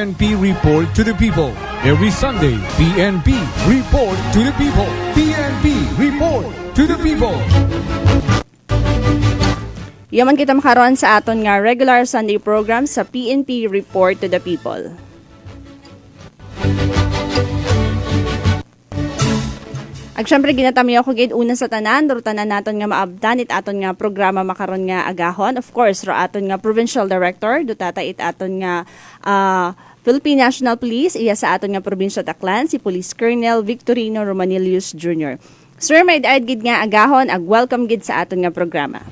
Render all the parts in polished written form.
PNP Report to the People. Every Sunday, PNP Report to the People. PNP Report to the People. Yaman kita makaroon sa aton nga regular Sunday program sa PNP Report to the People. Ag syempre ginatami ako gid una sa tanan, tanan naton nga maabdan it aton nga programa makaron nga agahon. Of course, ro aton nga Provincial Director dutata it aton nga Philippine National Police iya sa aton nga probinsya Taclan si Police Colonel Victorino Romanilius Jr. Sir, may daad gid nga agahon ag welcome gid sa aton nga programa.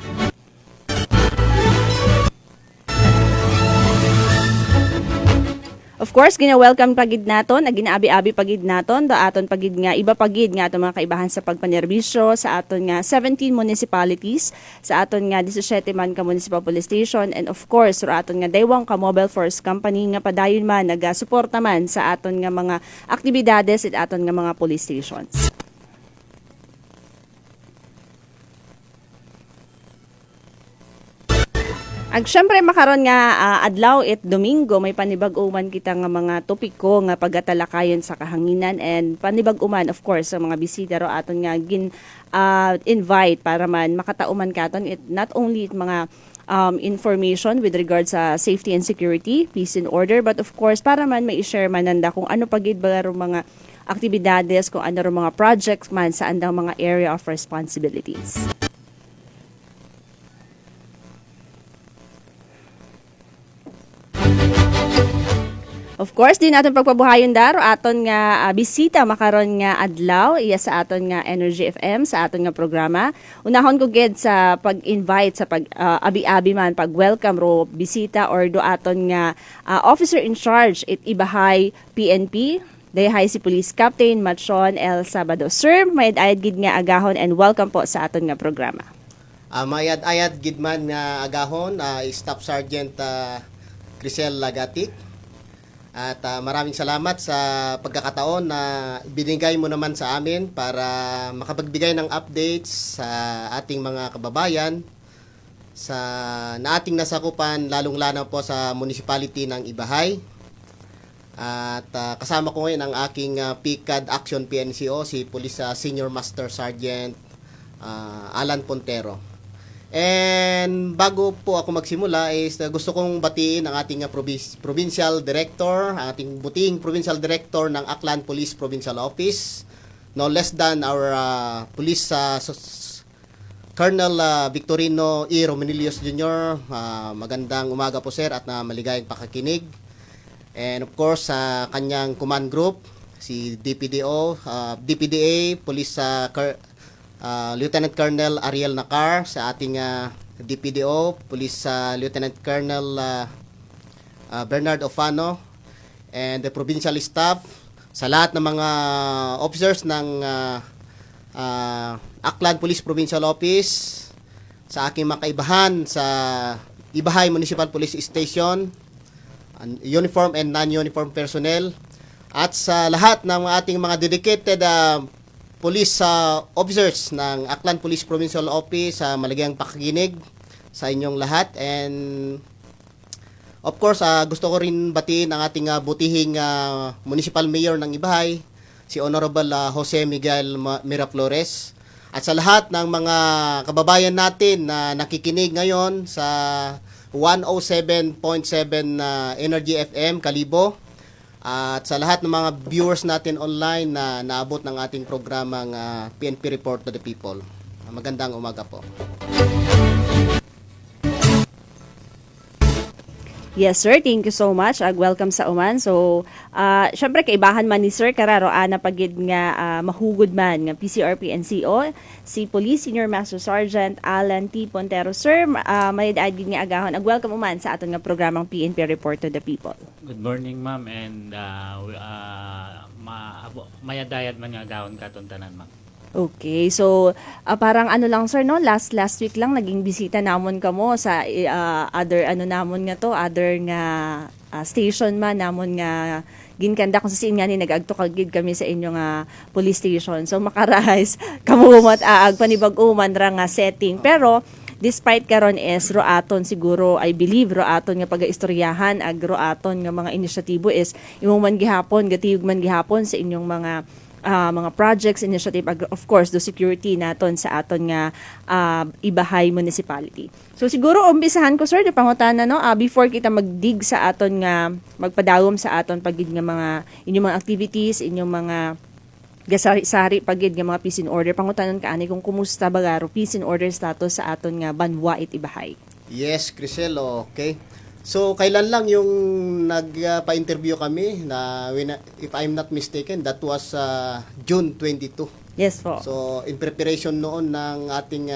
Of course, gina-welcome pagid naton, ginaabi-abi pagid naton, do aton pagid nga iba pagid nga aton mga kaibahan sa pagpanerbisyo sa aton nga 17 municipalities, sa aton nga 17 man ka municipal police station, and of course, sa aton nga daywang ka mobile force company nga padayon man nagasuporta man sa aton nga mga aktibidades at aton nga mga police stations. Ag syempre makaron nga adlaw it Domingo may panibag-uman kita nga mga topiko nga pagatalakayon sa kahanginan and panibag-uman of course sa mga bisita ro aton nga invite para man makatauman katon it not only it mga information with regard sa safety and security, peace and order, but of course para man may i-share mananda kung ano pagid ba ro mga aktibidades, kung ano ro mga projects man sa andang mga area of responsibilities. Of course, din natin pagpabuhayon daro aton nga bisita makaron nga adlaw iya sa aton nga Energy FM sa aton nga programa. Unahon ko gid sa pag-invite sa abi-abi man pag-welcome ro bisita or do aton nga officer in charge it Ibahay PNP. Dayahay si Police Captain Machon El Sabado. Sir, may ayad gid nga agahon and welcome po sa aton nga programa. Mayad-ayad gid man nga agahon Staff Sergeant Crisel Lagatik. At maraming salamat sa pagkakataon na binigay mo naman sa amin para makapagbigay ng updates sa ating mga kababayan na ating nasakupan lalong-lalo po sa municipality ng Ibahay. At kasama ko ngayon ang aking PCAD Action PNCO, si Police Senior Master Sergeant Alan Pontero. And bago po ako magsimula is gusto kong batiin ang ating provincial director, ating buting provincial director ng Aklan Police Provincial Office, no less than our police Colonel Victorino E. Romanilius Jr. Magandang umaga po sir at maligayang pakakinig. And of course sa kanyang command group, si DPDA Police Lieutenant Colonel Ariel Nacar, sa ating DPDO, Police Lieutenant Colonel Bernard Ofano, and the provincial staff, sa lahat ng mga officers ng Aklan Police Provincial Office, sa aking mga kaibahan sa Ibahay Municipal Police Station, uniform and non-uniform personnel, at sa lahat ng ating mga dedicated police officers ng Aklan Police Provincial Office, maligayang pakikinig sa inyong lahat. And of course, gusto ko rin batiin ang ating butihing Municipal Mayor ng Ibahay, si Honorable Jose Miguel Miraflores. At sa lahat ng mga kababayan natin na nakikinig ngayon sa 107.7 Energy FM Kalibo, at sa lahat ng mga viewers natin online na naabot ng ating programang PNP Report to the People. Magandang umaga po. Yes sir, thank you so much. Welcome sa Oman. So, syempre kaibahan man ni Sir kararo na pagid nga mahugod man nga PCRP NCO si Police Senior Master Sergeant Alan T. Pontero. Sir, may daad nga agahon. Welcome uman sa aton nga programang PNP Report to the People. Good morning ma'am and mayadayad man nga agahon katon tanan ma'am. Okay, so parang ano lang sir no, last week lang naging bisita namon kamo sa other other nga station man namon nga ginkanda kung sa siin nga ni nag-agto kagid kami sa inyong police station. So makarais kamo mat panibag-uman ra nga setting. Pero despite karon is roaton siguro I believe roaton nga pagaistoryahan ag roaton nga mga inisyatibo is imong man gihapon gatiyog man gihapon sa inyong mga projects, initiative, of course, the security naton sa aton nga Ibahay Municipality. So siguro umbisahan ko sir, di pangutana no, before kita magdig sa aton nga magpadawom sa aton pagid nga mga inyong mga activities, inyong mga gasari-sari pagid nga mga peace and order. Pangutanon ka ani kung kumusta bagaro peace and order status sa aton nga Banwa it Ibahay. Yes, Crisel, okay. So, kailan lang yung nagpa-interview kami na, if I'm not mistaken, that was June 22. Yes po. So, in preparation noon ng ating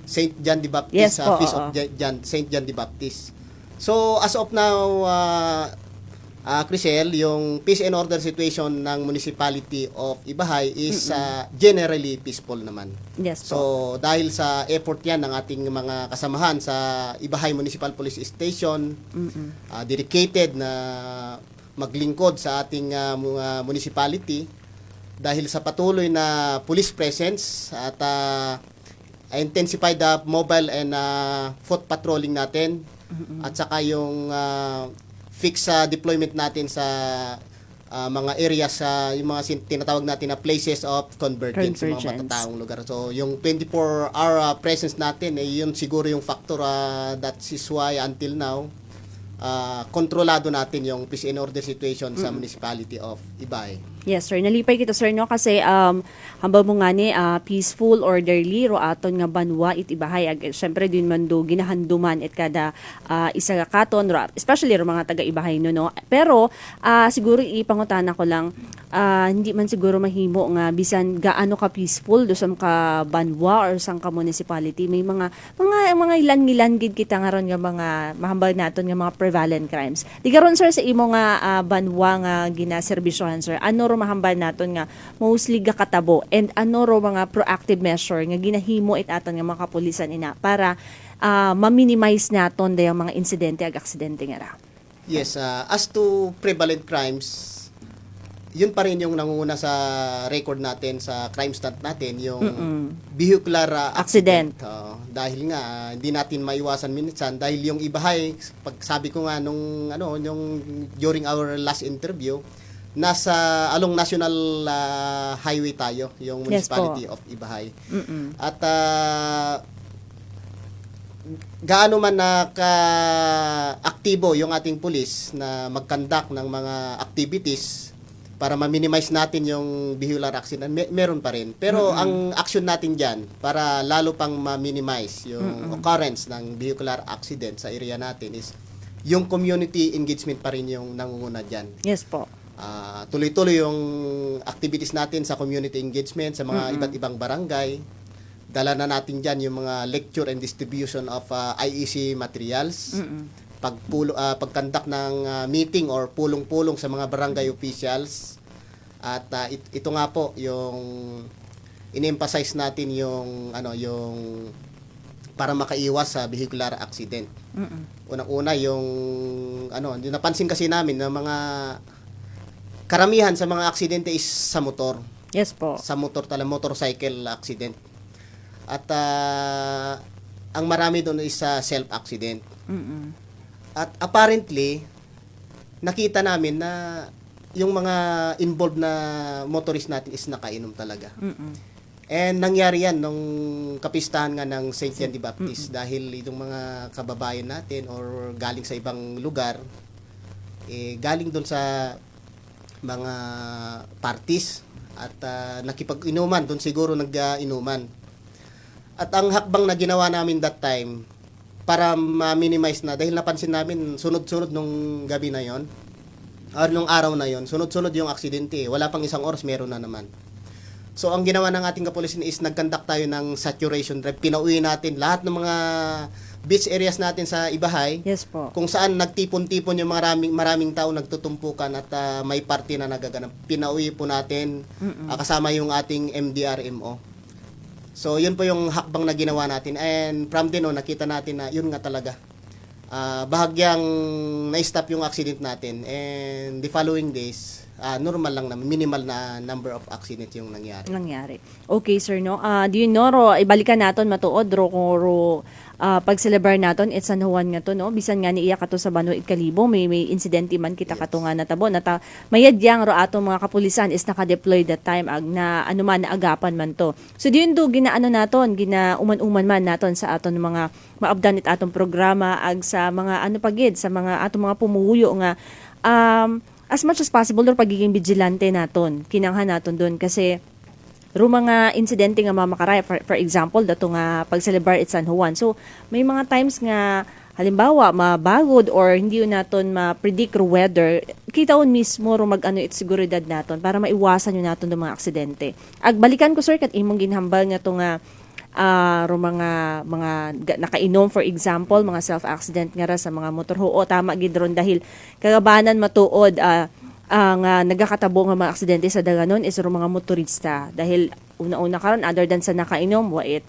St. John the Baptist, Yes po, Feast oo. of St. John the Baptist. So, as of now, Crisel, yung peace and order situation ng Municipality of Ibahay is generally peaceful naman. Yes po. So, dahil sa effort yan ng ating mga kasamahan sa Ibahay Municipal Police Station, dedicated na maglingkod sa ating mga municipality, dahil sa patuloy na police presence at intensify the mobile and foot patrolling natin, at saka yung fix deployment natin sa mga areas yung mga tinatawag natin na places of convergence, yung mga matataong lugar. So yung 24-hour presence natin yun siguro yung factor that is why until now kontrolado natin yung peace and order situation sa Municipality of Ibahay. Yes, sir. Nalipay kita, sir, no? Kasi, hamba mo nga ni, peaceful, orderly, roaton nga Banwa, it Ibahay. Siyempre, din man do, ginahanduman, it kada isa katon, especially ro mga taga-Ibahay, no? Pero, siguro, ipangutana ko lang, hindi man siguro mahimo nga, bisan gaano ka peaceful, do sa ka Banwa or sang ka municipality, may mga ilan-ilan gid kita nga ron nga mga, mahambal naton nga mga prevalent crimes. Di karon sir, sa imo nga Banwa nga ginaserbisyohan, sir, ano ro mahambal naton nga mostly gakatabo and ano ro mga proactive measure nga ginahimo it aton nga mga kapulisan ina para ma-minimize naton dayang mga insidente ag aksidente nga ra. Yes, as to prevalent crimes, yun pa rin yung nangunguna sa record natin, sa crime stat natin, yung vehicular accident. Dahil nga, hindi natin maiwasan minsan, dahil yung Ibahay, pag sabi ko nga yung during our last interview, nasa along National Highway tayo, yung Municipality of Ibahay. At gaano man naka-aktibo yung ating pulis na mag-conduct ng mga activities para ma-minimize natin yung vehicular accident, meron pa rin. Pero ang action natin dyan, para lalo pang ma-minimize yung occurrence ng vehicular accident sa area natin, is yung community engagement pa rin yung nangunguna dyan. Yes po. Tuloy-tuloy yung activities natin sa community engagement, sa mga iba't ibang barangay. Dala na natin dyan yung mga lecture and distribution of IEC materials. Pag-conduct ng meeting or pulong-pulong sa mga barangay officials. At ito nga po yung in-emphasize natin yung para makaiwas sa vehicular accident. Unang-una yung napansin kasi namin na mga karamihan sa mga aksidente is sa motor. Yes po. Sa motorcycle accident. At ang marami doon is sa self-accident. At apparently, nakita namin na yung mga involved na motorist natin is nakainom talaga. And nangyari yan nung kapistahan nga ng St. John the Baptist dahil itong mga kababayan natin or galing sa ibang lugar, galing doon sa mga parties at nakipag-inuman, doon siguro nag-inuman. At ang hakbang na ginawa namin that time, para ma-minimize na, dahil napansin namin sunod-sunod nung gabi na yon or nung araw na yon, sunod-sunod yung aksidente. Wala pang isang oras, meron na naman. So, ang ginawa ng ating kapulisan is nag-conduct tayo ng saturation drive. Pinauwi natin lahat ng mga beach areas natin sa Ibahay. Yes po. Kung saan nagtipon-tipon yung maraming tao nagtutumpukan at may party na nagaganap. Pinauwi po natin kasama yung ating MDRMO. So, yun po yung hakbang na ginawa natin. And from then on, nakita natin na yun nga talaga. Bahagyang na-stop yung accident natin. And the following days, normal lang na minimal na number of accidents yung nangyari. Okay, sir, no? Do you know, ro, ibalikan naton matuod, ro, kung pag-celebrate naton, it's San Juan nga to, no? Bisan nga ni iya kato sa Bano Ikalibo, may insidente man kita kato nga natabo. Mayadyang ro atong mga kapulisan is naka-deploy that time, na anuman na agapan man to. So, diyon do, ginaano naton, ginauman-uman man naton sa aton mga maabdanit atong programa, sa mga sa mga atong mga pumuyo nga, as much as possible, ro pagiging vigilante naton, kinanghan naton doon, kasi mga insidente nga mamakaray, for example, dato nga pag-celebrate at San Juan. So, may mga times nga, halimbawa, mabagod or hindi yun naton ma-predict weather, kitaon mismo mag-ano it seguridad naton para maiwasan yun naton ng mga aksidente. Balikan ko, sir, kat imong ginhambal nga to nga mga nakainom, for example, mga self-accident nga ra sa mga motor. Tama gid ron dahil kagabanan matuod, ang nagakatabo nga mga aksidente sa daganon is mga motorista dahil una-una karon, other than sa nakainom, wait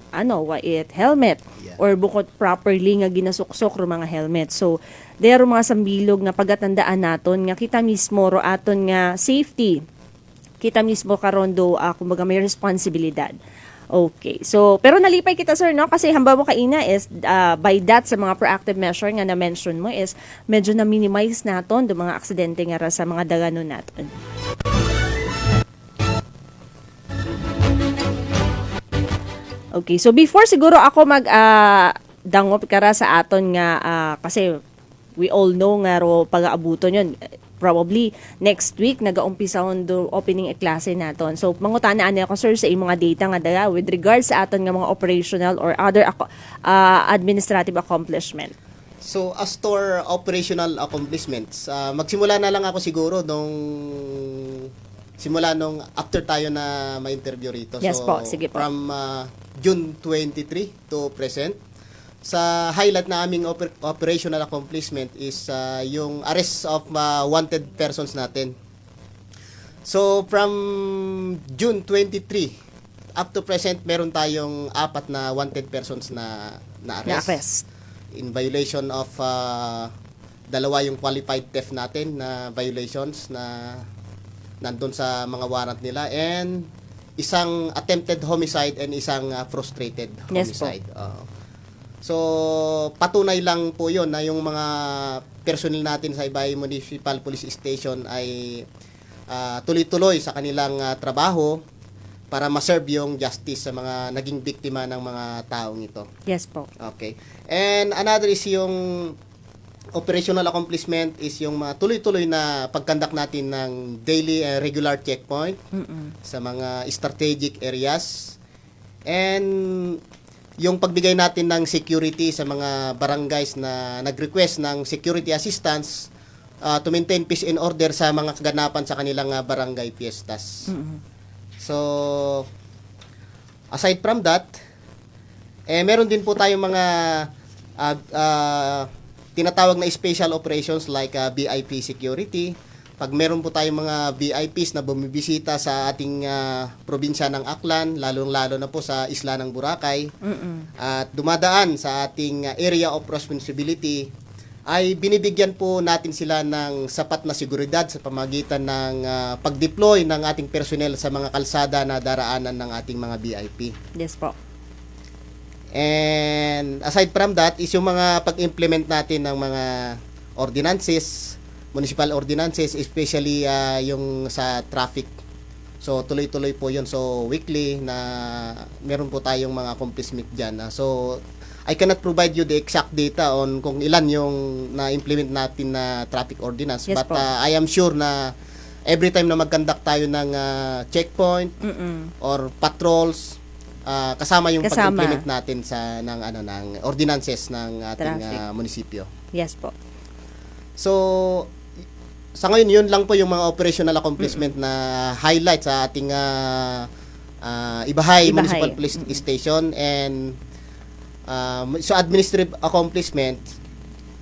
helmet, or bukod properly nga ginasuksok ro mga helmet. So there mga sambilog nga pagatandaan naton nga kita mismo ro aton nga safety, kita mismo karon do kumbaga may responsibilidad. Okay. So, pero nalipay kita, sir, no? Kasi hamba mo kaina is, by that, sa mga proactive measure nga na-mention mo is, medyo na-minimize naton do mga aksidente nga sa mga daganon naton. Okay. So, before siguro ako dangop kara sa aton nga, kasi we all know nga ro pag-aabuton yun, probably next week nagaumpisa do opening klase naton. So mangutana ani ako, sir, sa imong mga data nga dala with regards sa aton nga mga operational or other administrative accomplishment. So as to our operational accomplishments, magsimula na lang ako siguro nung after tayo na ma-interview rito. Yes so po, sige po. From June 23 to present, sa highlight na aming operational accomplishment is yung arrest of wanted persons natin. So from June 23 up to present, meron tayong 4 na wanted persons na arrest. In violation of dalawa yung qualified theft natin na violations na nandun sa mga warrant nila, and isang attempted homicide and isang frustrated homicide. So, patunay lang po yun na yung mga personnel natin sa Ibay Municipal Police Station ay tuloy-tuloy sa kanilang trabaho para ma-serve yung justice sa mga naging biktima ng mga taong ito. Yes po. Okay. And another is yung operational accomplishment is yung tuloy-tuloy na pagkandak natin ng daily and regular checkpoint sa mga strategic areas, and yung pagbigay natin ng security sa mga barangays na nag-request ng security assistance to maintain peace and order sa mga kaganapan sa kanilang barangay fiestas. So, aside from that, meron din po tayong mga tinatawag na special operations like VIP security. Pag meron po tayong mga VIPs na bumibisita sa ating probinsya ng Aklan, lalong-lalo na po sa isla ng Boracay, at dumadaan sa ating area of responsibility, ay binibigyan po natin sila ng sapat na seguridad sa pamagitan ng pag-deploy ng ating personnel sa mga kalsada na daraanan ng ating mga VIP. Yes po. And aside from that is yung mga pag-implement natin ng mga ordinances, municipal ordinances, especially yung sa traffic. So tuloy-tuloy po yun. So weekly na meron po tayong mga accomplishment dyan. So I cannot provide you the exact data on kung ilan yung na-implement natin na traffic ordinance. Yes, but po. I am sure na every time na mag-conduct tayo ng checkpoint or patrols, kasama yung pag-implement natin sa ng ordinances ng ating munisipyo. Yes po. So sa ngayon, yun lang po yung mga operational accomplishment na highlight sa ating Ibahay Municipal Police Station. And so administrative accomplishment,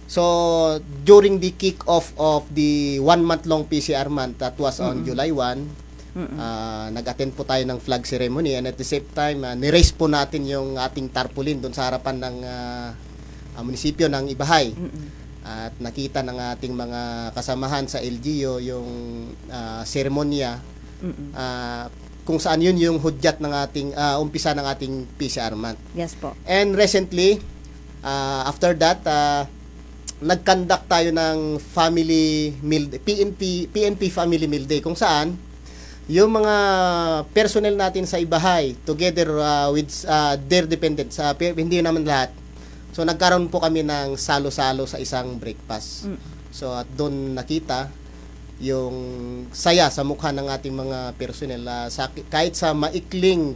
so during the kick-off of the 1-month-long PCR month, that was on July 1, nag-attend po tayo ng flag ceremony, and at the same time, ni-raise po natin yung ating tarpaulin doon sa harapan ng munisipyo ng Ibahay. At nakita ng ating mga kasamahan sa LGU yung seremonya kung saan yun yung hudyat ng ating umpisa ng ating PCR month. Yes po. And recently, after that, nag-conduct tayo ng family meal, PNP Family Meal Day, kung saan yung mga personnel natin sa Ibahay together with their dependents, hindi naman lahat. So nagkaroon po kami ng salo-salo sa isang breakfast. So at doon nakita yung saya sa mukha ng ating mga personnel, kahit sa maikling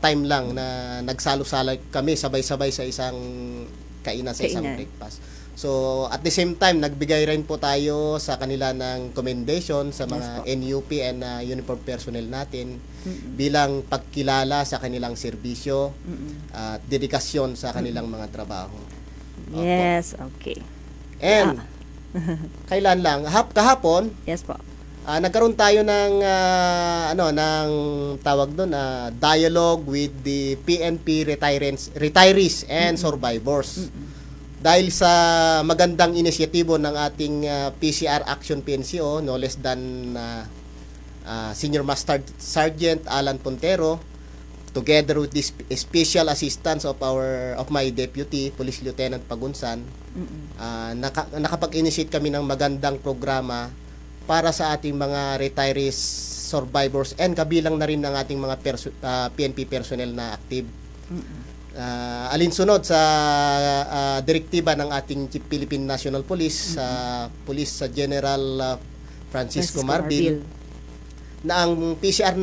time lang na nagsalo-salo kami sabay-sabay sa isang kainan sa isang breakfast. So at the same time, nagbigay rin po tayo sa kanila ng commendation sa mga NUP and uniform personnel natin bilang pagkilala sa kanilang serbisyo at dedikasyon sa kanilang mga trabaho. Yes, okay. And kailan lang kahapon, Yes po. nagkaroon tayo ng ng tawag doon, dialogue with the PNP retirees and survivors. Dahil sa magandang inisyatibo ng ating PCR Action PNCO, no less than Senior Master Sergeant Alan Pontero, together with the special assistance of my deputy, Police Lieutenant Pagunsan, nakapag-initiate kami ng magandang programa para sa ating mga retirees, survivors, and kabilang na rin ng ating mga PNP personnel na active. Alinsunod sa direktiba ng ating Chief Philippine National Police, Police General Francisco Marbil, na ang PCR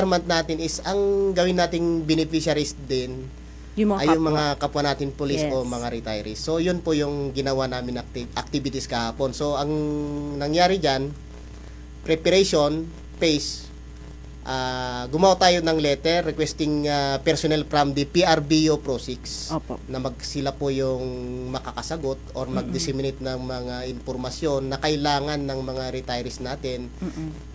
month natin is ang gawin nating beneficiaries din yung mga kapwa natin police o mga retirees. So yun po yung ginawa namin activities kahapon. So ang nangyari diyan, preparation phase, gumawa tayo ng letter requesting personnel from the PRBO Pro 6 na sila po yung makakasagot or mag-disseminate ng mga informasyon na kailangan ng mga retirees natin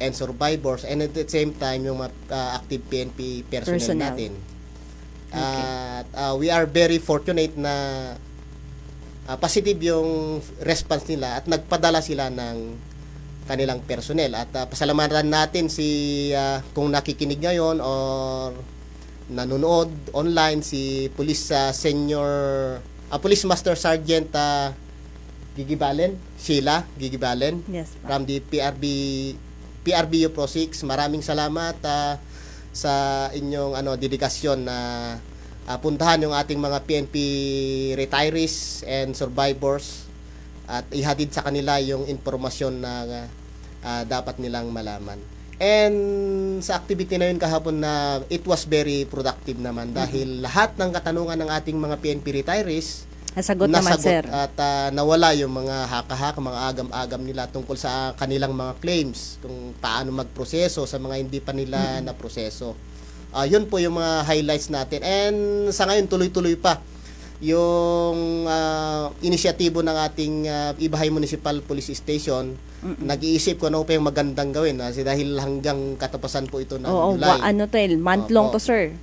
and survivors, and at the same time yung active PNP personnel natin. We are very fortunate na positive yung response nila at nagpadala sila ng kanilang personnel, at pasalamatan natin kung nakikinig ngayon or nanonood online, si Police Police Master Sergeant Sheila Gigibalen, from the PRBO Pro 6. Maraming salamat sa inyong dedikasyon na puntahan yung ating mga PNP retirees and survivors at ihatid sa kanila yung impormasyon na dapat nilang malaman. And sa activity na yun kahapon, na it was very productive naman dahil lahat ng katanungan ng ating mga PNP retirees nasagot naman, sir. At nawala yung mga haka-haka, mga agam-agam nila tungkol sa kanilang mga claims, kung paano magproseso sa mga hindi pa nila naproseso. Yun po yung mga highlights natin. And sa ngayon, tuloy-tuloy pa yung inisyatibo ng ating Ibahay Municipal Police Station. Nag-iisip ko ano pa yung magandang gawin dahil hanggang katapusan po ito ng July. Month long to, sir.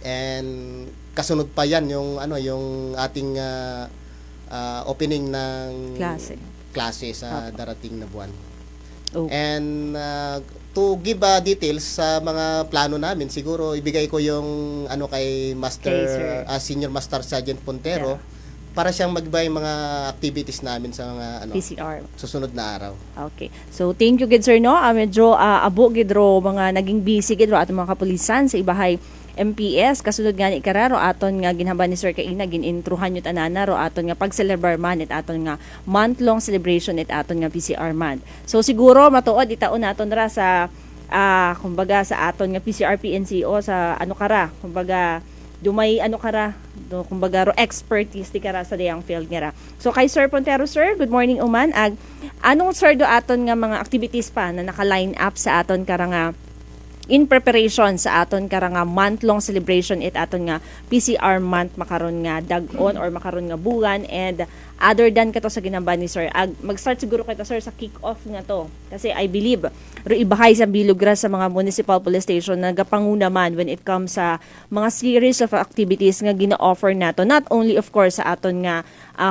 And kasunod pa yan yung ating opening ng klase sa darating na buwan. And to give details sa mga plano namin, siguro ibigay ko yung kay Senior Master Sergeant Pontero para siyang magbigay mga activities namin sa mga PCR susunod na araw. Okay. So thank you gid, sir, no. Medyo abo gid ro mga naging busy gid ro aton mga kapulisan sa Ibahay MPS. Kasunod nga ni Kararo aton nga ginhamba ni Sir Kaina, gin-intruhan yun anana ro aton nga pag-celebrate man at aton nga month-long celebration at aton nga PCR month. So siguro matuod itaon naton ra sa kumbaga sa aton nga PCR PNCO sa kumbaga dumay kumbaga ro expertise ti kara sa dayang field nga ra. So kay Sir Pontero, sir, good morning uman. Anong sir do aton nga mga activities pa na naka-line up sa aton kara nga in preparation sa aton karang nga month-long celebration it aton nga PCR month makaron nga dag-on or makaron nga buwan, and other than kato sa ginamba ni sir, mag-start siguro kita sir sa kick-off nga to kasi I believe ro ibahay sa bilugra sa mga municipal police station nagapanguna man when it comes sa mga series of activities nga gina-offer nato, not only of course sa aton nga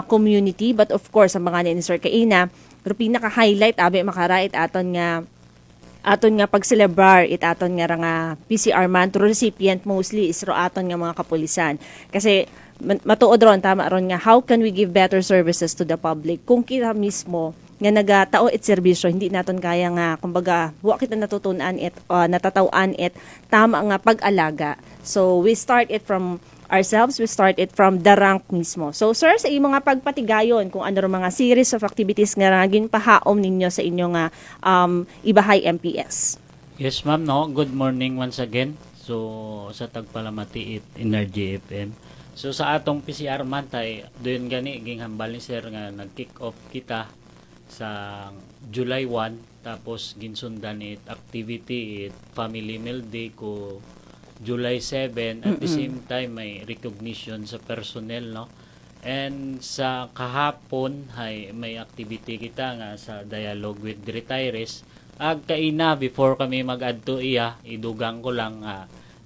community but of course sa mga ni sir kaina ro pinaka-highlight abe makarait aton nga pag-celebrar it aton nga PCR month recipient mostly is ro aton nga mga kapulisan kasi matuod ron tama ron nga how can we give better services to the public kung kita mismo nga nagatao it serbisyo hindi naton kaya nga kumbaga wa kita natutunan it natataw-an it tama nga pag-alaga. So we start it from ourselves, we start it from the rank mismo. So sir, sa imong nga pagpatigayon kung ano ro mga series of activities nga ginpahaom ninyo sa inyo nga Ibahay MPS. Yes ma'am, no. Good morning once again. So sa Tagpalamati Energy FM. So sa atong PCR month ay doon gani ginghambal ni sir nga nag-kick off kita sa July 1 tapos ginsundan it activity it family meal day ko July 7 at the same time may recognition sa personnel, no. And sa kahapon ay may activity kita nga sa dialogue with the retirees. Ag kaina before kami mag-adto iya idugang ko lang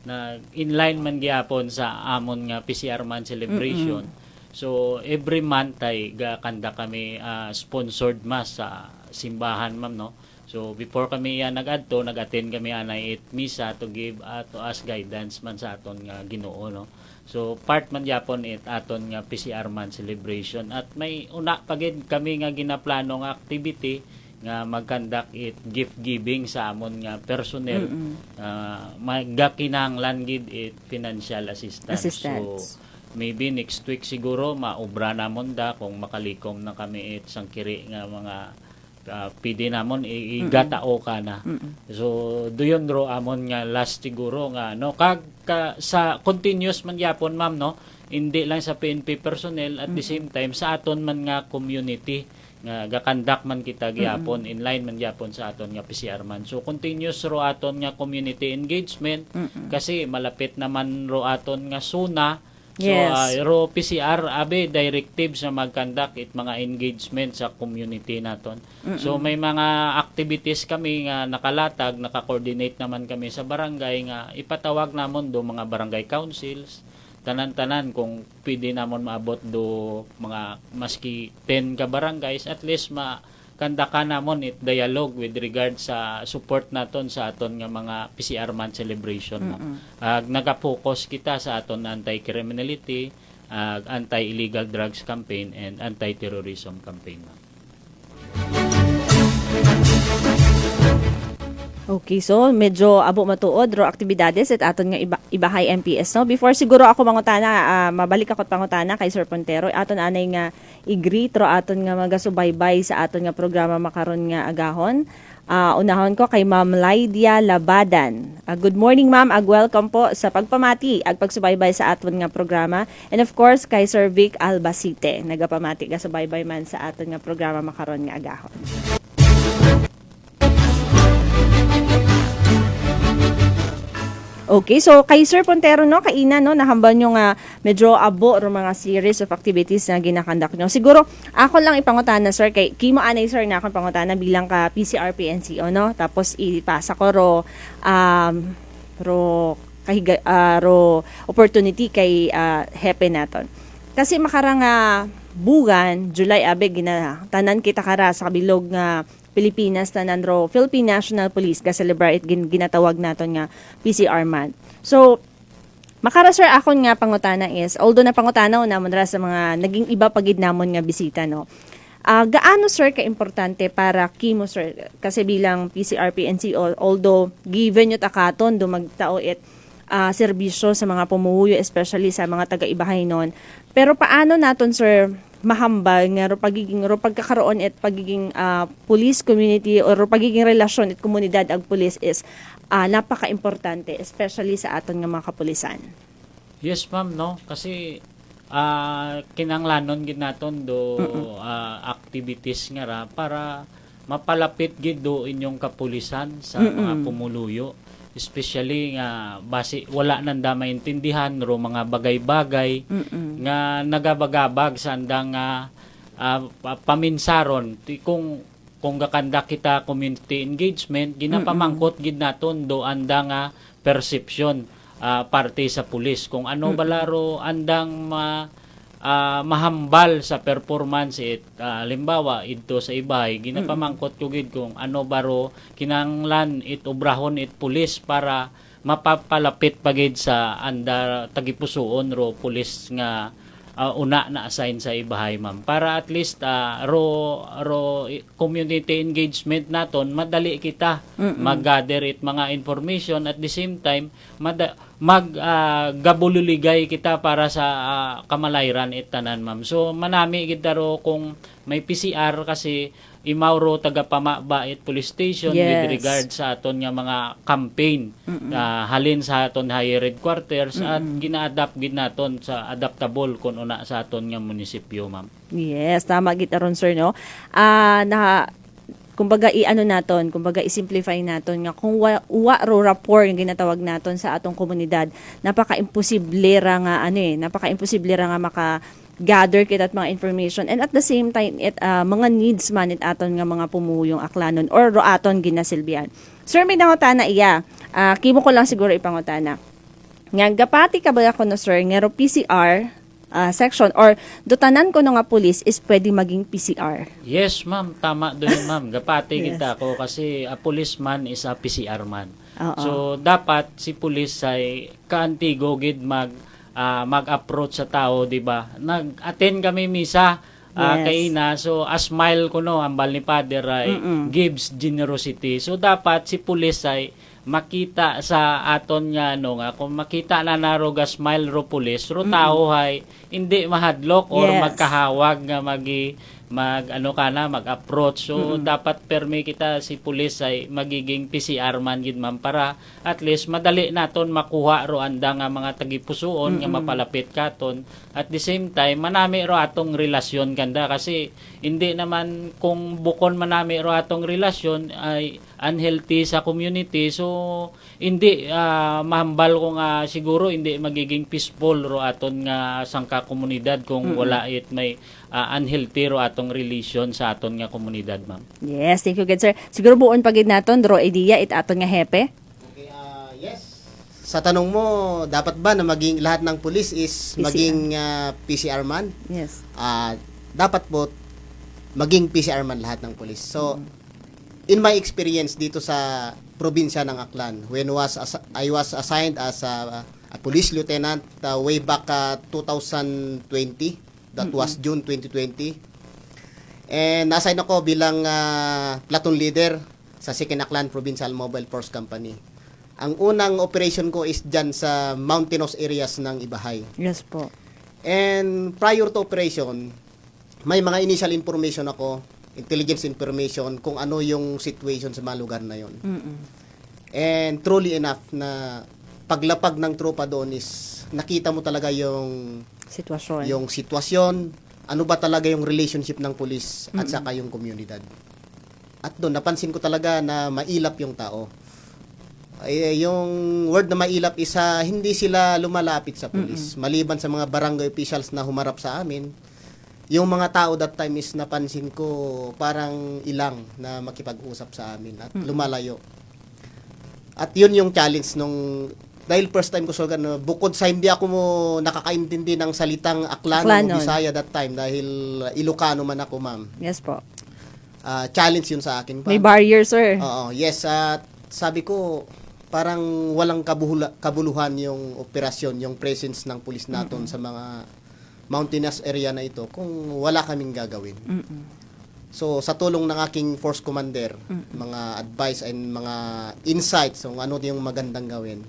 na inline man gyapon sa amon nga PCR month celebration. So every month ay gakanda kami sponsored mass sa simbahan ma'am, no. So before kami nag-adto nag-attend kami anay it misa to give to us guidance man sa aton nga Ginoo, no. So part man gyapon it aton nga PCR month celebration at may una pagid kami nga ginaplano nga activity nga mag-conduct it gift giving sa amon nga personnel. Magakinahanglan gid it financial assistance. So maybe next week siguro maubra namon da kung makalikom na kami it sangkiri nga mga pwede namon igatao ka na. So duyon ro amon nga last siguro nga no sa continuous man gyapon ma'am, no, hindi lang sa PNP personnel at the same time sa aton man nga community nga gakandak man kita gyapon in line man gyapon sa aton nga PCR man. So continuous ro aton nga community engagement kasi malapit naman ro aton nga SUNA. So ro PCR abe directive sa mag-conduct it mga engagement sa community naton. So may mga activities kami nga nakalatag, naka-coordinate naman kami sa barangay nga ipatawag namon do mga barangay councils tanan-tanan kung pwede namon maabot do mga maski 10 ka barangays at least kandakan namon it dialogue with regard sa support naton sa aton nga mga PCR month celebration, no. Naka-focus kita sa aton anti-criminality, anti-illegal drugs campaign and anti-terrorism campaign, no. Okay, so medyo abo matuod ro aktibidades at aton nga Ibahay MPS, no. Before siguro ako mangutana, mabalik ako pangutana kay Sir Pontero, aton anay nga i-greet ro aton nga magasubaybay sa aton nga programa makaron nga agahon. Unahon ko kay Ma'am Lydia Labadan. Good morning ma'am, welcome po sa pagpamati ag pagsubaybay sa aton nga programa. And of course kay Sir Vic Albacete, nagapamati ka subaybay man sa aton nga programa makaron nga agahon. Okay, so kay Sir Pontero, no, kaina, no, nahambal nyo nga medyo abo ro mga series of activities na ginakandak nyo. Siguro, ako lang ipangutana, sir, kay kimo anay, sir, na akong pangutana bilang ka PCR PNCO, no, tapos ipasa ko ro opportunity kay hepe naton. Kasi makarang bugan, July abe, tanan kita kara sa kabilog nga Pilipinas tanan ro Philippine National Police ga celebrate ginatawag naton nga PCR month. So makara sir akon nga pangutana is although na pangutana namon ra sa mga naging iba pagid namon nga bisita, no. Gaano sir ka importante para kimo sir kasi bilang PCR PNCO although given yung takaton do magtao it serbisyo sa mga pumuhuyo especially sa mga taga-Ibahay non, pero paano naton sir mahambal nga pagkakaroon at pagiging police community or pagiging relasyon at komunidad ag police is napaka-importante especially sa aton nga mga kapulisan. Yes ma'am, no, kasi kinanglanon gid naton do activities nga ra para mapalapit gid do inyong kapulisan sa mga pumuluyo. especially nga base wala nang da maintindihan ro mga bagay-bagay nga nagabagabag sa andang paminsaron kung gakanda kita community engagement ginapamangkot gid naton do anda nga perception parte sa pulis kung ano balaro andang mahambal sa performance limbawa ito sa ibahay ginapamangkot ko gid kung ano baro kinanglan obrahon pulis para mapapalapit pagid sa anda tagipusoon ro pulis nga una na assign sa ibahay ma'am para at least ro community engagement naton madali kita mag-gather mga information at the same time gabululigay kita para sa kamalayran tanan ma'am so manami kita ro kung may PCR kasi Imauro tagapamaba police station with regard sa aton nga mga campaign halin sa aton higher headquarters at gina-adapt gid naton sa adaptable kun una sa aton nga munisipyo ma'am. Yes, tama gid aron sir no. Kumbaga kumbaga i-simplify naton nga kung wa ro rapport yung ginatawag naton sa atong komunidad, napaka-imposible ra nga maka-gather kita at mga information and at the same time mga needs man aton nga mga pumuyong aklanon or ro aton ginasilbihan. Sir, may nangutana iya. Kimo ko lang siguro ipangutana. Nga gapati ka ba ako no sir, nga ro PCR section or dutanan ko nga police is pwede maging PCR. Yes, ma'am. Tama doon, ma'am. Gapati kita ko kasi a policeman is a PCR man. So, dapat si police ay kaantigo gid mag-approach sa tao, di ba? Nag-attend kami misa kay ina. So, a smile ko no, ambal ni Father ay gives generosity. So, dapat si police ay makita sa aton nga nga kung makita na naroga smile ro pulis ro tao hay hindi mahadlok or magkahawag nga mag-approach so dapat permi kita si pulis ay magiging PCR man gid ma'am para at least madali naton makuha ro anda nga mga tagipusoon nga mapalapit katon at the same time manami ro atong relasyon kanda kasi hindi naman kung bukon manami ro atong relasyon ay unhealthy sa community so hindi mahambal ko nga siguro hindi magiging peaceful ro aton nga sangka komunidad kung wala may unhealthy ro atong relation sa aton nga komunidad ma'am. Yes, thank you good sir. Siguro buon pagid naton draw idea aton nga hepe. Okay, yes. Sa tanong mo, dapat ba na maging lahat ng pulis is PCR. maging PCR man? Yes. Dapat po maging PCR man lahat ng pulis. So in my experience dito sa probinsya ng Aklan, when I was assigned as a police lieutenant way back 2020, that was June 2020. And na-assign ako bilang platoon leader sa 2nd Aklan Provincial Mobile Force Company. Ang unang operation ko is dyan sa mountainous areas ng Ibahay. Yes po. And prior to operation, may mga initial information ako, intelligence information kung ano yung situation sa mga lugar na yon. And truly enough na paglapag ng tropa doon is nakita mo talaga yung sitwasyon, ano ba talaga yung relationship ng pulis at saka yung komunidad. At doon napansin ko talaga na mailap yung tao. Yung word na mailap is hindi sila lumalapit sa pulis. Maliban sa mga barangay officials na humarap sa amin, yung mga tao that time is napansin ko parang ilang na makipag-usap sa amin at lumalayo. At yun yung challenge dahil first time ko sa bukod sa hindi ako nakakaintindi ng salitang Aklano o Bisaya that time dahil Ilocano man ako ma'am. Yes po. Challenge yun sa akin. May barrier sir. Oo, yes. Sabi ko parang walang kabuluhan yung operasyon, yung presence ng pulis natin sa mga mountainous area na ito kung wala kaming gagawin. So, sa tulong ng aking force commander, mga advice and mga insights kung ano yung magandang gawin,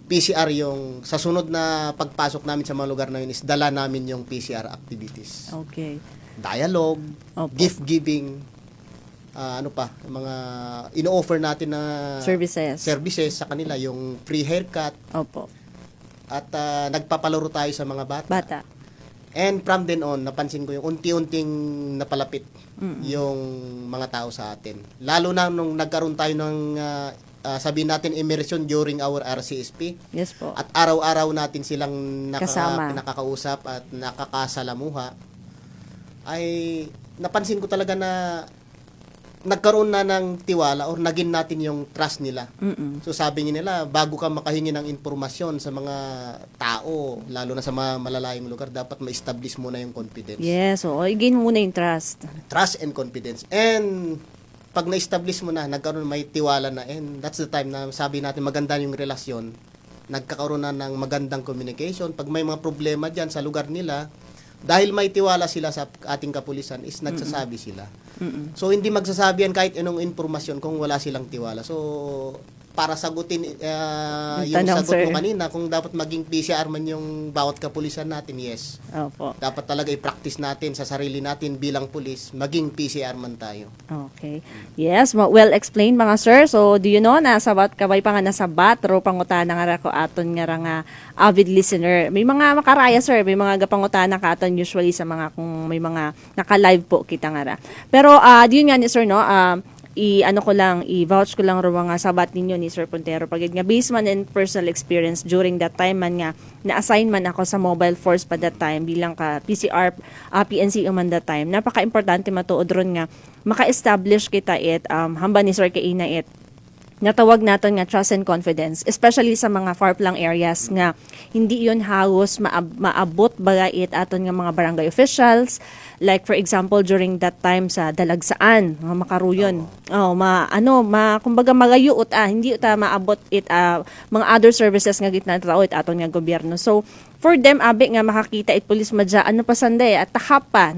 PCR yung, sa sunod na pagpasok namin sa mga lugar na yun is dala namin yung PCR activities. Okay. Dialogue, gift giving, mga ino-offer natin na services sa kanila, yung free haircut. Opo. At nagpapalaro tayo sa mga bata. And from then on, napansin ko yung unti-unting napalapit yung mga tao sa atin. Lalo na nung nagkaroon tayo ng sabihin natin immersion during our RCSP. Yes po. At araw-araw natin silang Kasama. nakakausap at nakakasalamuha, ay napansin ko talaga na nagkaroon na ng tiwala or naging natin yung trust nila. Mm-mm. So sabi nila, bago ka makahingi ng informasyon sa mga tao, lalo na sa mga malalayong lugar, dapat ma-establish muna yung confidence. Yes, so i-gain muna yung trust. Trust and confidence. And pag na-establish mo na, nagkaroon may tiwala na, and that's the time na sabi natin maganda yung relasyon, nagkakaroon na ng magandang communication. Pag may mga problema dyan sa lugar nila, dahil may tiwala sila sa ating kapulisan, is nagsasabi sila. Mm-mm. So, hindi magsasabi yan kahit anong informasyon kung wala silang tiwala. So, para sagutin yung tanong, sagot sir. mo kanina, kung dapat maging PCR man yung bawat kapulisan natin, yes. Opo. Dapat talaga i-practice natin sa sarili natin bilang pulis, maging PCR man tayo. Okay. Yes, well explained mga sir. So, do you know, nasabat kabay pa nga nasabat, ro pangutana nga ko aton nga nga avid listener. May mga makaraya sir, may mga gapangutana ka aton usually sa mga kung may mga naka-live po kita nga ra. Pero, do yun nga ni sir, no, i-vouch ko lang ro mga sabat ninyo ni Sir Puntero pagid nga based man and personal experience during that time man nga na-assign man ako sa mobile force pa that time bilang ka PCR PNC man that time. Napaka-importante matuod ron nga maka-establish kita hamba ni Sir kaina natawag naton nga trust and confidence, especially sa mga far-flung areas nga hindi yon halos maabot bagait aton nga mga barangay officials, like for example during that time sa Dalagsaan, mga makaruyon. Kumbaga magayuot hindi uta maabot mga other services nga gitna taot aton nga gobyerno. So for them abi nga makakita pulis madya pa sanday at tahap pa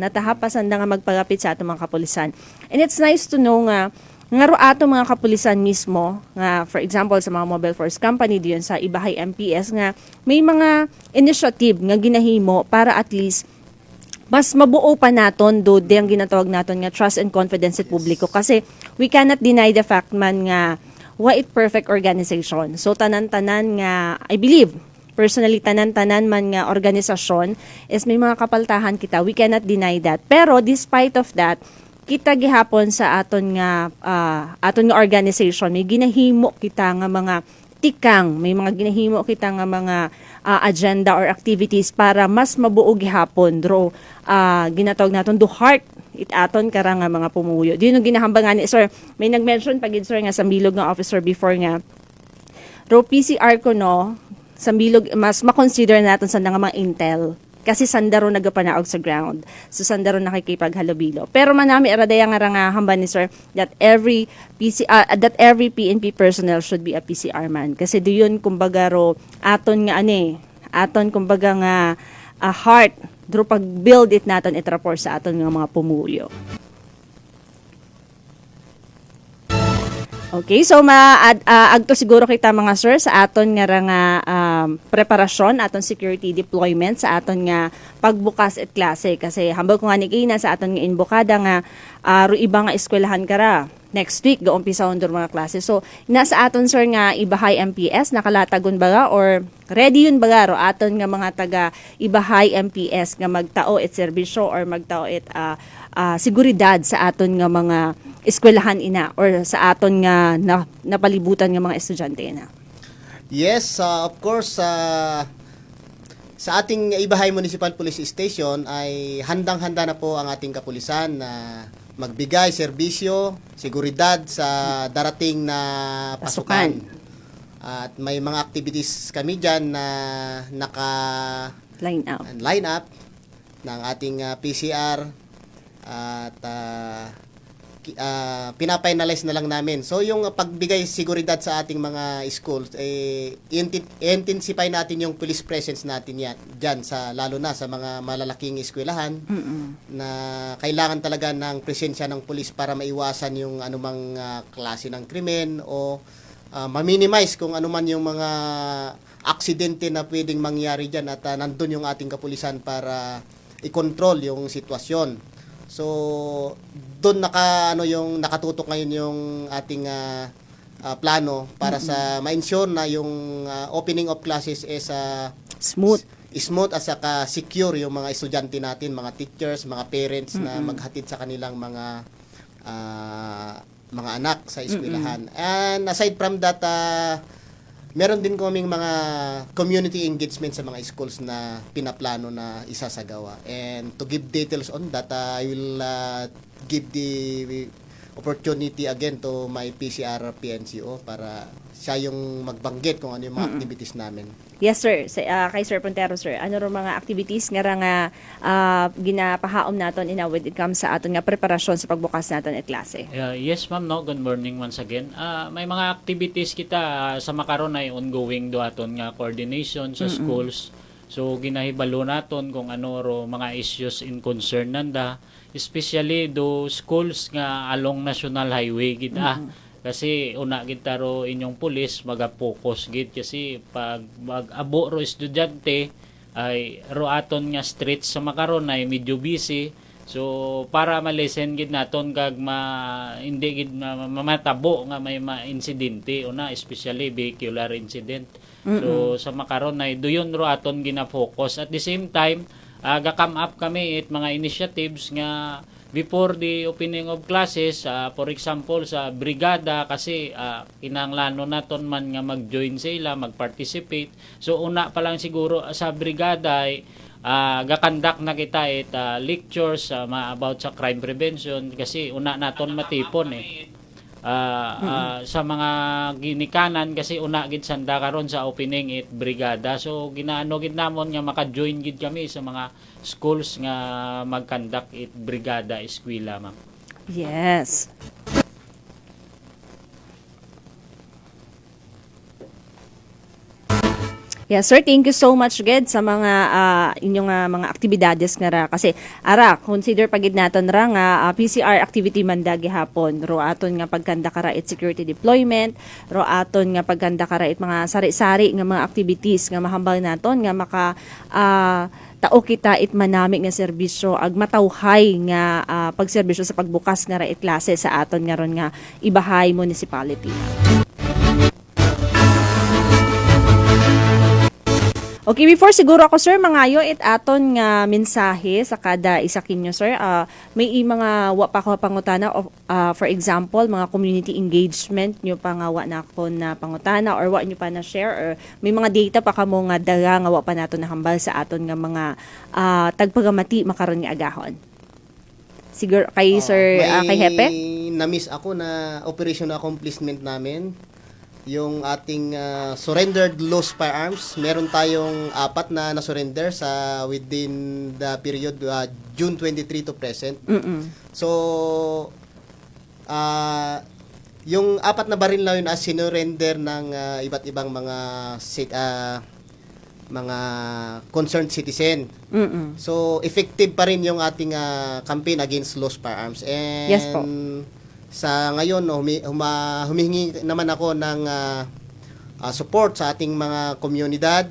sanda nga magpagapit sa atong mga kapulisan. And it's nice to know nga ro ato mga kapulisan mismo nga for example sa mga mobile force company diyon sa Ibahay MPS nga may mga initiative nga ginahimo para at least mas mabuo pa naton do ang ginatawag naton nga trust and confidence sa publiko kasi we cannot deny the fact man nga wa it perfect organization. So tanan-tanan nga I believe personally tanan-tanan man nga organisasyon is may mga kapaltahan kita, we cannot deny that. Pero despite of that, kita gihapon sa aton nga organization may ginahimo kita nga mga tikang, may mga ginahimo kita nga mga agenda or activities para mas mabuo gihapon ginatawag naton do heart it aton kara nga mga pumuyo. Diyon ang ginahambangan ni sir. May nag-mention pagid sir nga sa bilog nga officer before nga PCR ko no sa bilog mas ma-consider naton sa nga mga intel. Kasi sandaro nagapanaog sa ground. So sandaro nakikipaghalubilo. Pero manami aradaya nga hamba ni sir that every PNP personnel should be a PCR man. Kasi diyon kumbaga aton kumbaga nga heart pag build it naton itrapor sa aton nga mga pumuyo. Okay, so agto siguro kita mga sir sa aton nga preparasyon, aton security deployment sa aton nga pagbukas at klase kasi hambal ko nga ni kina sa aton nga inbukada nga iba nga eskwelahan kara next week gaumpisa undur mga klase. So nasa aton sir nga Ibahay MPS nakalatagon baga or ready yun baga aton nga mga taga Ibahay MPS nga magtao et serbisyo or magtao et seguridad sa aton nga mga eskwelahan ina or sa aton nga napalibutan nga mga estudyante ina. Yes, of course sa ating Ibahay Municipal Police Station ay handang-handa na po ang ating kapulisan na magbigay serbisyo, seguridad sa darating na pasukan. At may mga activities kami dyan na line up ng ating PCR at pinafinalize na lang namin. So yung pagbigay seguridad sa ating mga schools intensify natin yung police presence natin diyan sa lalo na sa mga malalaking eskwelahan na kailangan talaga ng presensya ng pulis para maiwasan yung anumang klase ng krimen o ma-minimize kung anuman yung mga aksidente na pwedeng mangyari diyan at nandun yung ating kapulisan para i-control yung sitwasyon. So doon nakatutok ngayon yung ating plano para sa ma-ensure na yung opening of classes is smooth at saka secure yung mga estudyante natin, mga teachers, mga parents na maghatid sa kanilang mga mga anak sa eskwelahan. And aside from that, meron din kaming mga community engagement sa mga schools na pinaplano na isasagawa. And to give details on that, I will give the opportunity again to my PCR PNCO para siya yung magbanggit kung ano yung mga activities namin. Yes, sir. Kay Sir Pontero, sir, ano ro mga activities nga ginapahaom naton when it comes sa aton nga preparasyon sa pagbukas naton at klase? Yes, ma'am. No? Good morning once again. May mga activities kita sa makaron ay ongoing do aton nga coordination sa schools. So ginahibalo naton kung ano ro mga issues in concern nanda, especially do schools nga along National Highway gid kasi una gid taro inyong pulis maga-focus gid kasi pag mag-abo ro estudyante ay ro aton nga streets sa makaron ay medyo busy. So para malesen gid naton kag hindi gid mamatabo nga may insidente una especially vehicular incident. So sa makaron ay duyon ro aton gina-focus. At the same time ga-come up kami it mga initiatives nga before the opening of classes, for example sa brigada kasi kinahanglanon naton man nga mag-join sila, mag-participate. So una pa lang siguro sa brigada ay ga-conduct na kita lectures about sa crime prevention kasi una naton matipon sa mga ginikanan kasi una gid sanda karon sa opening it brigada. So ginaano gid namon nga maka-join gid kami sa mga schools nga mag-conduct it brigada eskwela, ma'am. Yes. Yes, sir. Thank you so much, Ged, sa mga inyong mga aktibidades nga ra. Kasi, consider pagid naton ra nga PCR activity man dagi hapon. Ro aton nga pagkanda kara it security deployment, ro aton nga pagkanda kara it mga sari-sari nga mga activities nga mahambal naton nga maka tao kita it manami nga serbisyo ag matawhay nga pagserbisyo sa pagbukas nga ra it klase sa aton nga ron nga Ibahay Municipality. Okay, before siguro ako, sir, mangayo it aton nga mensahe sa kada isa kinyo, sir. May mga wa pa ko pangutana, for example, mga community engagement nyo pa nga wa na ako na pangutana or wa nyo pa na share or may mga data pa kamo nga daga nga wa pa nato nahambal sa aton nga mga tagpagamati makaron nga agahon. Siguro kay sir, kay Hepe? Na-miss ako na operation accomplishment namin. Yung ating surrendered lost firearms, meron tayong 4 na na-surrender sa within the period June 23 to present. So, yung 4 na baril na yun as sinurrender ng iba't ibang mga concerned citizen. So, effective pa rin yung ating campaign against lost firearms. And yes po. Sa ngayon, humihingi naman ako ng support sa ating mga komunidad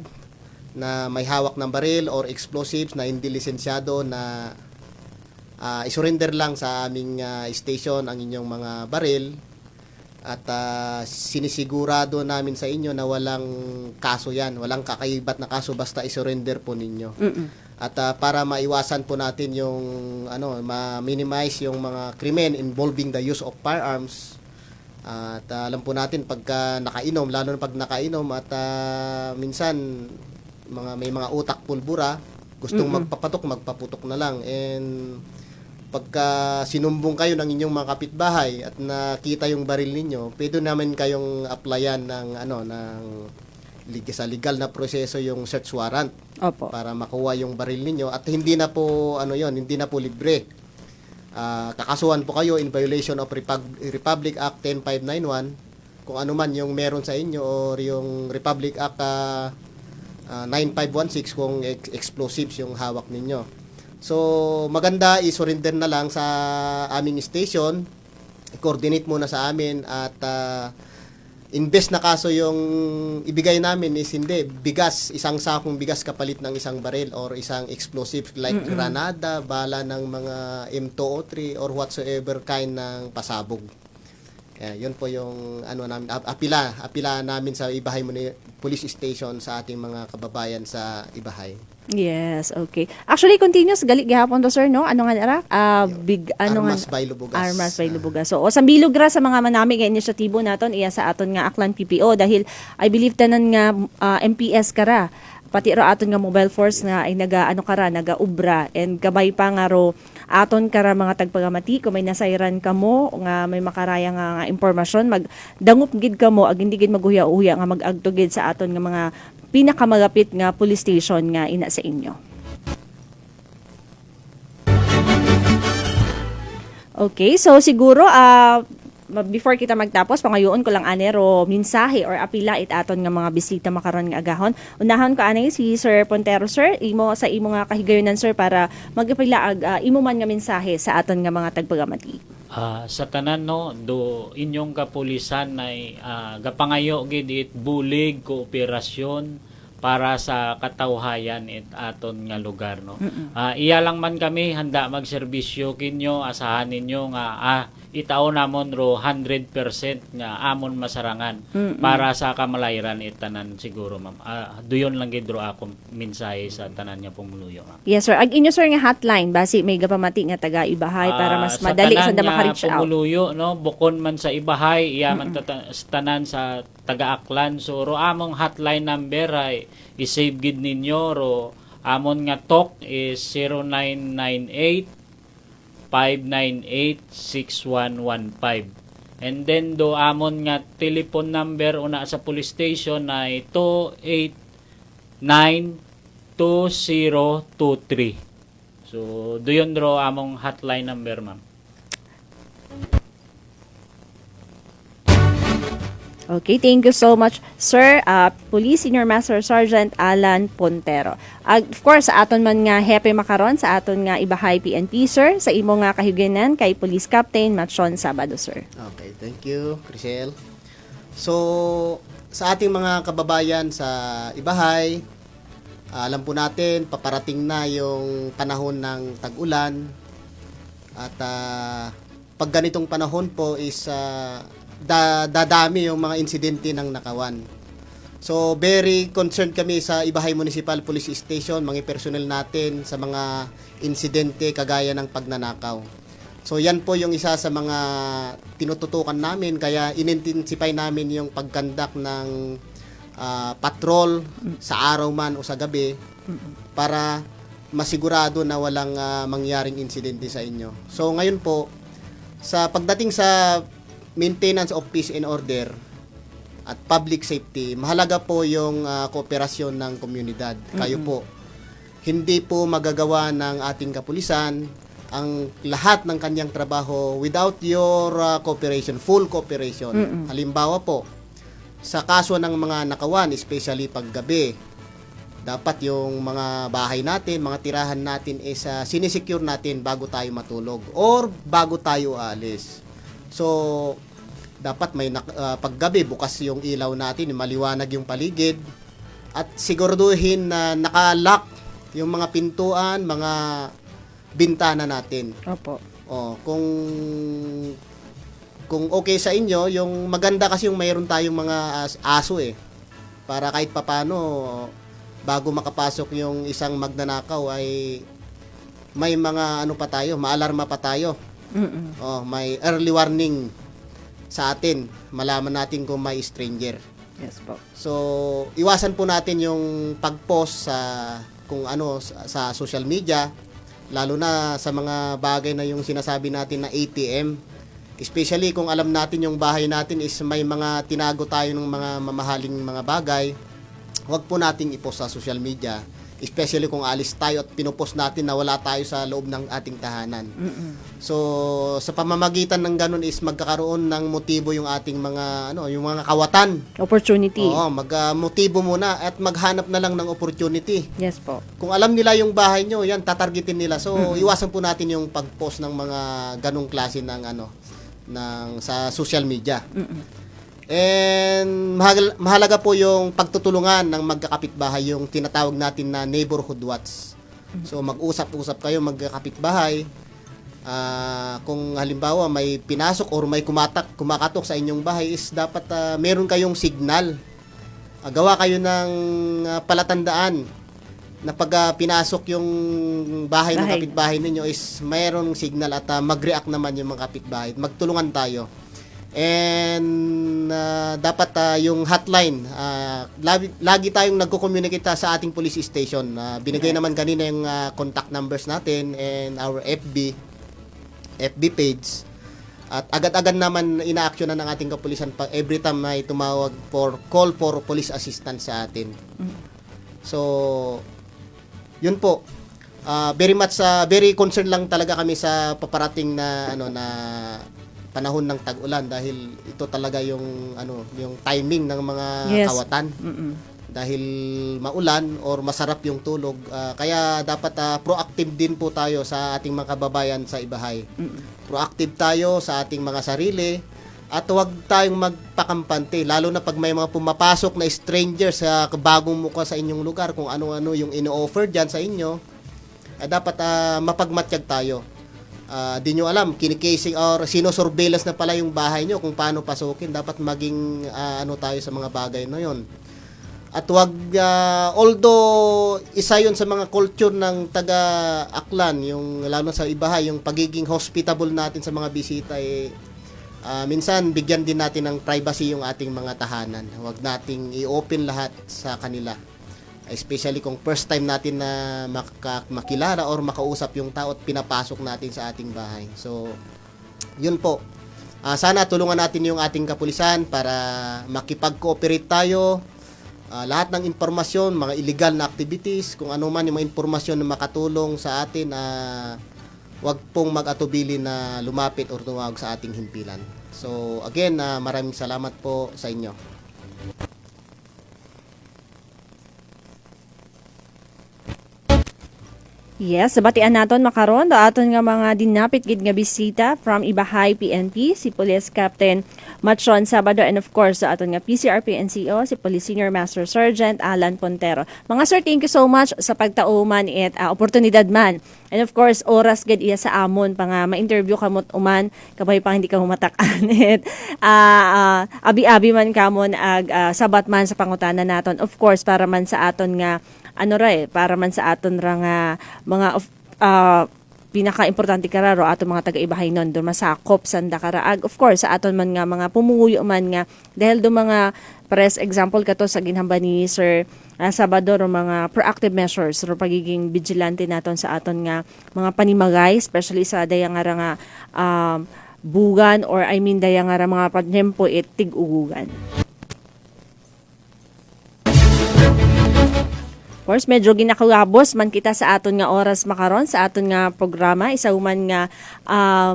na may hawak ng baril or explosives na hindi lisensyado na isurrender lang sa aming station ang inyong mga baril at sinisigurado namin sa inyo na walang kaso yan, walang kakaibat na kaso basta isurrender po ninyo. At para maiwasan po natin yung ma-minimize yung mga krimen involving the use of firearms. At alam po natin pagka nakainom, lalo na pag nakainom at minsan may mga utak pulbura, gustong magpaputok na lang. And pagka sinumbong kayo ng inyong mga kapitbahay at nakita yung baril ninyo, pwede naman kayong applyan ng sa legal na proseso yung search warrant. Opo. Para makuha yung baril ninyo at hindi na po hindi na po libre. Kakasuhan po kayo in violation of Republic Act 10591 kung ano man yung meron sa inyo or yung Republic Act 9516 kung explosives yung hawak ninyo. So maganda i-surrender na lang sa aming station, i-coordinate muna sa amin at invest na kaso yung ibigay namin is hindi bigas, isang sakong bigas kapalit ng isang baril or isang explosive like granada, bala ng mga M203 or whatsoever kind ng pasabog. Yun po yung ano namin apila namin sa Ibahay Police Station sa ating mga kababayan sa Ibahay. Yes, okay. Actually, continuous gali gihapon to, sir, no? Ano nga nara? Big ano Armas nga? by Lubugas. Armas by Lubugas. So, sa bilog ra sa mga manami nga inisyatibo naton iya sa aton nga Aklan PPO dahil I believe tanan nga MPS kara pati ra aton nga mobile force nga ay nagaubra and gabay pa nga ro aton kara mga tagpagamati kung may nasayran kamo nga may makaraya nga impormasyon magdangup gid kamo ag hindi gid maguya-uya nga mag-agtugid sa aton nga mga pinakamalapit nga police station nga ina sa inyo. Okay, so siguro before kita magtapos, pangayoon ko lang anero mensahe or apila aton nga mga bisita makaron nga agahon. Unahan ko anay si Sir Pontero, sir, imo nga kahigayonan, sir, para magapila imo man nga mensahe sa aton nga mga tagpagamati. Sa tanan no do inyong kapulisan ay gapangayo gid it bulig kooperasyon para sa katawhayan it aton nga lugar no. Iya lang man kami handa magserbisyo kinyo, asahan ninyo nga itaw namon ro 100% nga amon masarangan para sa kamalayran itanan siguro ma'am. Duyon lang gid ro ako mensahe sa tanan nga pumuluyo ma'am. Yes, sir. Ag inyo, sir, nga hotline basi may gapamati nga taga Ibahay para mas madali sa maka-reach out. Pumuluyo no bukon man sa Ibahay iya man tanan sa taga Aklan, so ro among hotline number ay i-save gid ninyo ro amon nga talk is 0998 598-6115. And then do amon nga telephone number una sa police station ay 289-2023. So doyon ro among hotline number ma'am. Okay, thank you so much, sir. Police Senior Master Sergeant Alan Pontero. Of course, sa aton man nga hepe makaron sa aton nga Ibahay PNP, sir, sa imo nga kahigayonan kay Police Captain Matchon Sabado, sir. Okay, thank you, Crisel. So, sa ating mga kababayan sa Ibahay, alam po natin, paparating na yung panahon ng tag-ulan. At pag ganitong panahon po is dadami yung mga insidente ng nakawan. So, very concerned kami sa Ibahay Municipal Police Station, mga personnel natin sa mga insidente kagaya ng pagnanakaw. So, yan po yung isa sa mga tinututukan namin, kaya inintensify namin yung pagkandak ng patrol sa araw man o sa gabi para masigurado na walang mangyaring insidente sa inyo. So, ngayon po, sa pagdating sa maintenance of peace and order at public safety, mahalaga po yung kooperasyon ng komunidad. Kayo po, hindi po magagawa ng ating kapulisan ang lahat ng kanyang trabaho without your cooperation, full cooperation. Halimbawa po, sa kaso ng mga nakawan, especially paggabi, dapat yung mga bahay natin, mga tirahan natin is sinisecure natin bago tayo matulog or bago tayo aalis. So, dapat may paggabi, bukas yung ilaw natin, maliwanag yung paligid, at siguraduhin na nakalock yung mga pintuan, mga bintana natin. Opo. Kung okay sa inyo, yung maganda kasi yung mayroon tayong mga aso para kahit papano, bago makapasok yung isang magnanakaw ay may mga maalarma pa tayo. May early warning sa atin, malaman natin kung may stranger. Yes po. So, iwasan po natin yung pag-post sa social media, lalo na sa mga bagay na yung sinasabi natin na ATM. Especially kung alam natin yung bahay natin is may mga tinago tayo ng mga mamahaling mga bagay, huwag po nating i-post sa social media. Especially kung alis tayo at pinupost natin na wala tayo sa loob ng ating tahanan. So, sa pamamagitan ng ganun is magkakaroon ng motibo yung ating mga yung mga kawatan. Opportunity. Oo, motibo muna at maghanap na lang ng opportunity. Yes po. Kung alam nila yung bahay nyo, yan tatargetin nila. So, iwasan po natin yung pag-post ng mga ganung klase ng sa social media. And mahalaga po yung pagtutulungan ng magkakapitbahay, yung tinatawag natin na neighborhood watch. So mag-usap-usap kayo magkakapitbahay Kung halimbawa may pinasok or may kumakatok sa inyong bahay is dapat meron kayong signal. Gawa kayo ng palatandaan na pag pinasok yung bahay ng kapitbahay ninyo is mayroong signal at mag-react naman yung mga kapitbahay. Magtulungan tayo. And dapat yung hotline, lagi tayong nagko-communicate sa ating police station. Binigay naman kanina yung contact numbers natin and our FB page. At agad-agad naman ina-actionan ng ating kapulisan every time may tumawag for call for police assistance sa atin. So, yun po. Very concerned lang talaga kami sa paparating na panahon ng tag-ulan dahil ito talaga yung timing ng mga kawatan. Dahil maulan or masarap yung tulog, kaya dapat proactive din po tayo sa ating mga kababayan sa ibahay. Proactive tayo sa ating mga sarili at huwag tayong magpakampante, lalo na pag may mga pumapasok na strangers sa bagong mukha sa inyong lugar, kung ano-ano yung ino-offer dyan sa inyo, dapat mapagmatyag tayo. Di nyo alam, kinikasing or sino-surveillance na pala yung bahay nyo kung paano pasukin. Dapat maging tayo sa mga bagay na yon. At wag, although isa yun sa mga culture ng taga-Aklan, yung lalo sa ibahay, yung pagiging hospitable natin sa mga bisita, minsan bigyan din natin ng privacy yung ating mga tahanan. Huwag nating i-open lahat sa kanila. Especially kung first time natin na makilala or makausap yung tao at pinapasok natin sa ating bahay. So, yun po. Sana tulungan natin yung ating kapulisan para makipag-cooperate tayo. Lahat ng impormasyon, mga illegal na activities, kung ano man yung mga impormasyon na makatulong sa atin, wag pong mag-atubili na lumapit o tumawag sa ating himpilan. So, again, maraming salamat po sa inyo. Yes, sabatian naton makaron do aton nga mga dinapit gid nga bisita from Ibahay PNP, si Police Captain Machon Sabado, and of course sa aton nga PCRP NCO, si Police Senior Master Sergeant Alan Pontero. Mga sir, thank you so much sa pagtauman at oportunidad man. And of course, oras gid iya sa amon pa nga ma-interview kamot uman, kabay pa hindi ka humatakan. Abi-abi man kamon sabat man sa pangutanan naton. Of course, para man sa aton nga para man sa aton ra nga mga pinaka-importante kararo aton mga taga-Ibahay non do masakop sanda karaag. Of course, sa aton man nga mga pumuyo man nga dahil do mga press example kato sa ginhamba ni Sir Sabado ro mga proactive measures ro pagiging vigilante naton sa aton nga mga panimagay, especially sa dayang nga bugan or dayang nga mga padyempo tig-ugugan. Of course, medyo ginakagabos man kita sa aton nga oras makaron sa aton nga programa. Isa man nga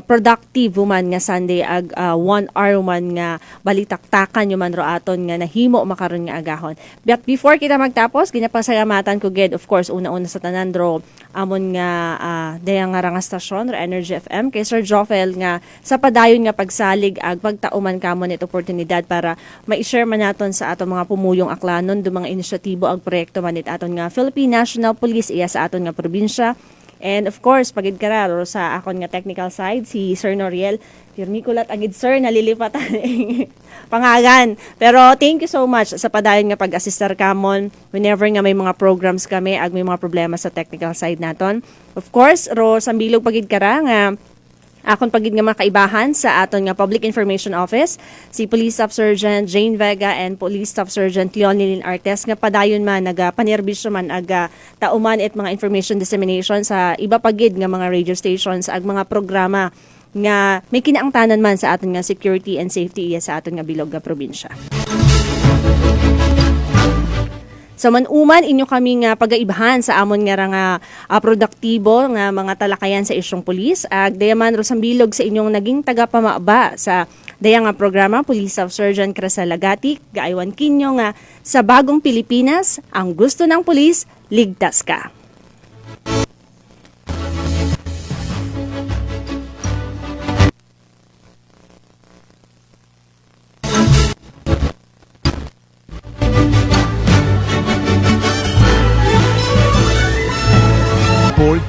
productive man nga Sunday 1 hour man nga balitaktakan man ro aton nga nahimo makaron nga agahon. But before kita magtapos, ginapasalamatan ko gid of course una-una sa tanan ro amon nga dayang nga nga stasyon ro Energy FM kay Sir Joffel nga sa padayon nga pagsalig ag pagtauman kamon it oportunidad para ma-share man naton sa aton mga pumuyong aklanon do mga inisyatibo ag proyekto man it aton nga Philippine National Police iya sa aton nga probinsya. And of course, pagid kararo sa akon nga technical side, si Sir Noriel Pirniculat agid sir nalilipatan pangagan. Pero thank you so much sa padayon nga pag-assistar kamon whenever nga may mga programs kami ag may mga problema sa technical side naton. Of course, ro sa bilog pagid kara nga akon pagid nga makaibahan sa aton nga Public Information Office, si Police Staff Sergeant Jane Vega and Police Staff Sergeant Leonilyn Artes nga padayon man nagapanerbisyo man aga tauman et mga information dissemination sa iba pagid nga mga radio stations ag mga programa nga may kinaangtanan man sa aton nga security and safety iya sa aton nga bilog nga probinsya. So manuman inyo kami nga pagaibahan sa amon nga produktibo nga mga talakayan sa isyong pulis ag dayaman ro sambilog sa inyong naging tagapamaba sa dayang nga programa Police Staff Sergeant Cresa Lagati gaaywan kinyo nga sa bagong Pilipinas ang gusto ng pulis ligtas ka.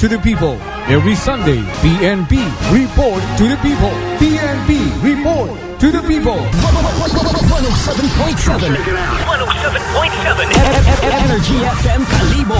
to the people. Every Sunday, PNP Report to the people. PNP Report to the people. 107.7 Energy FM Kalibo.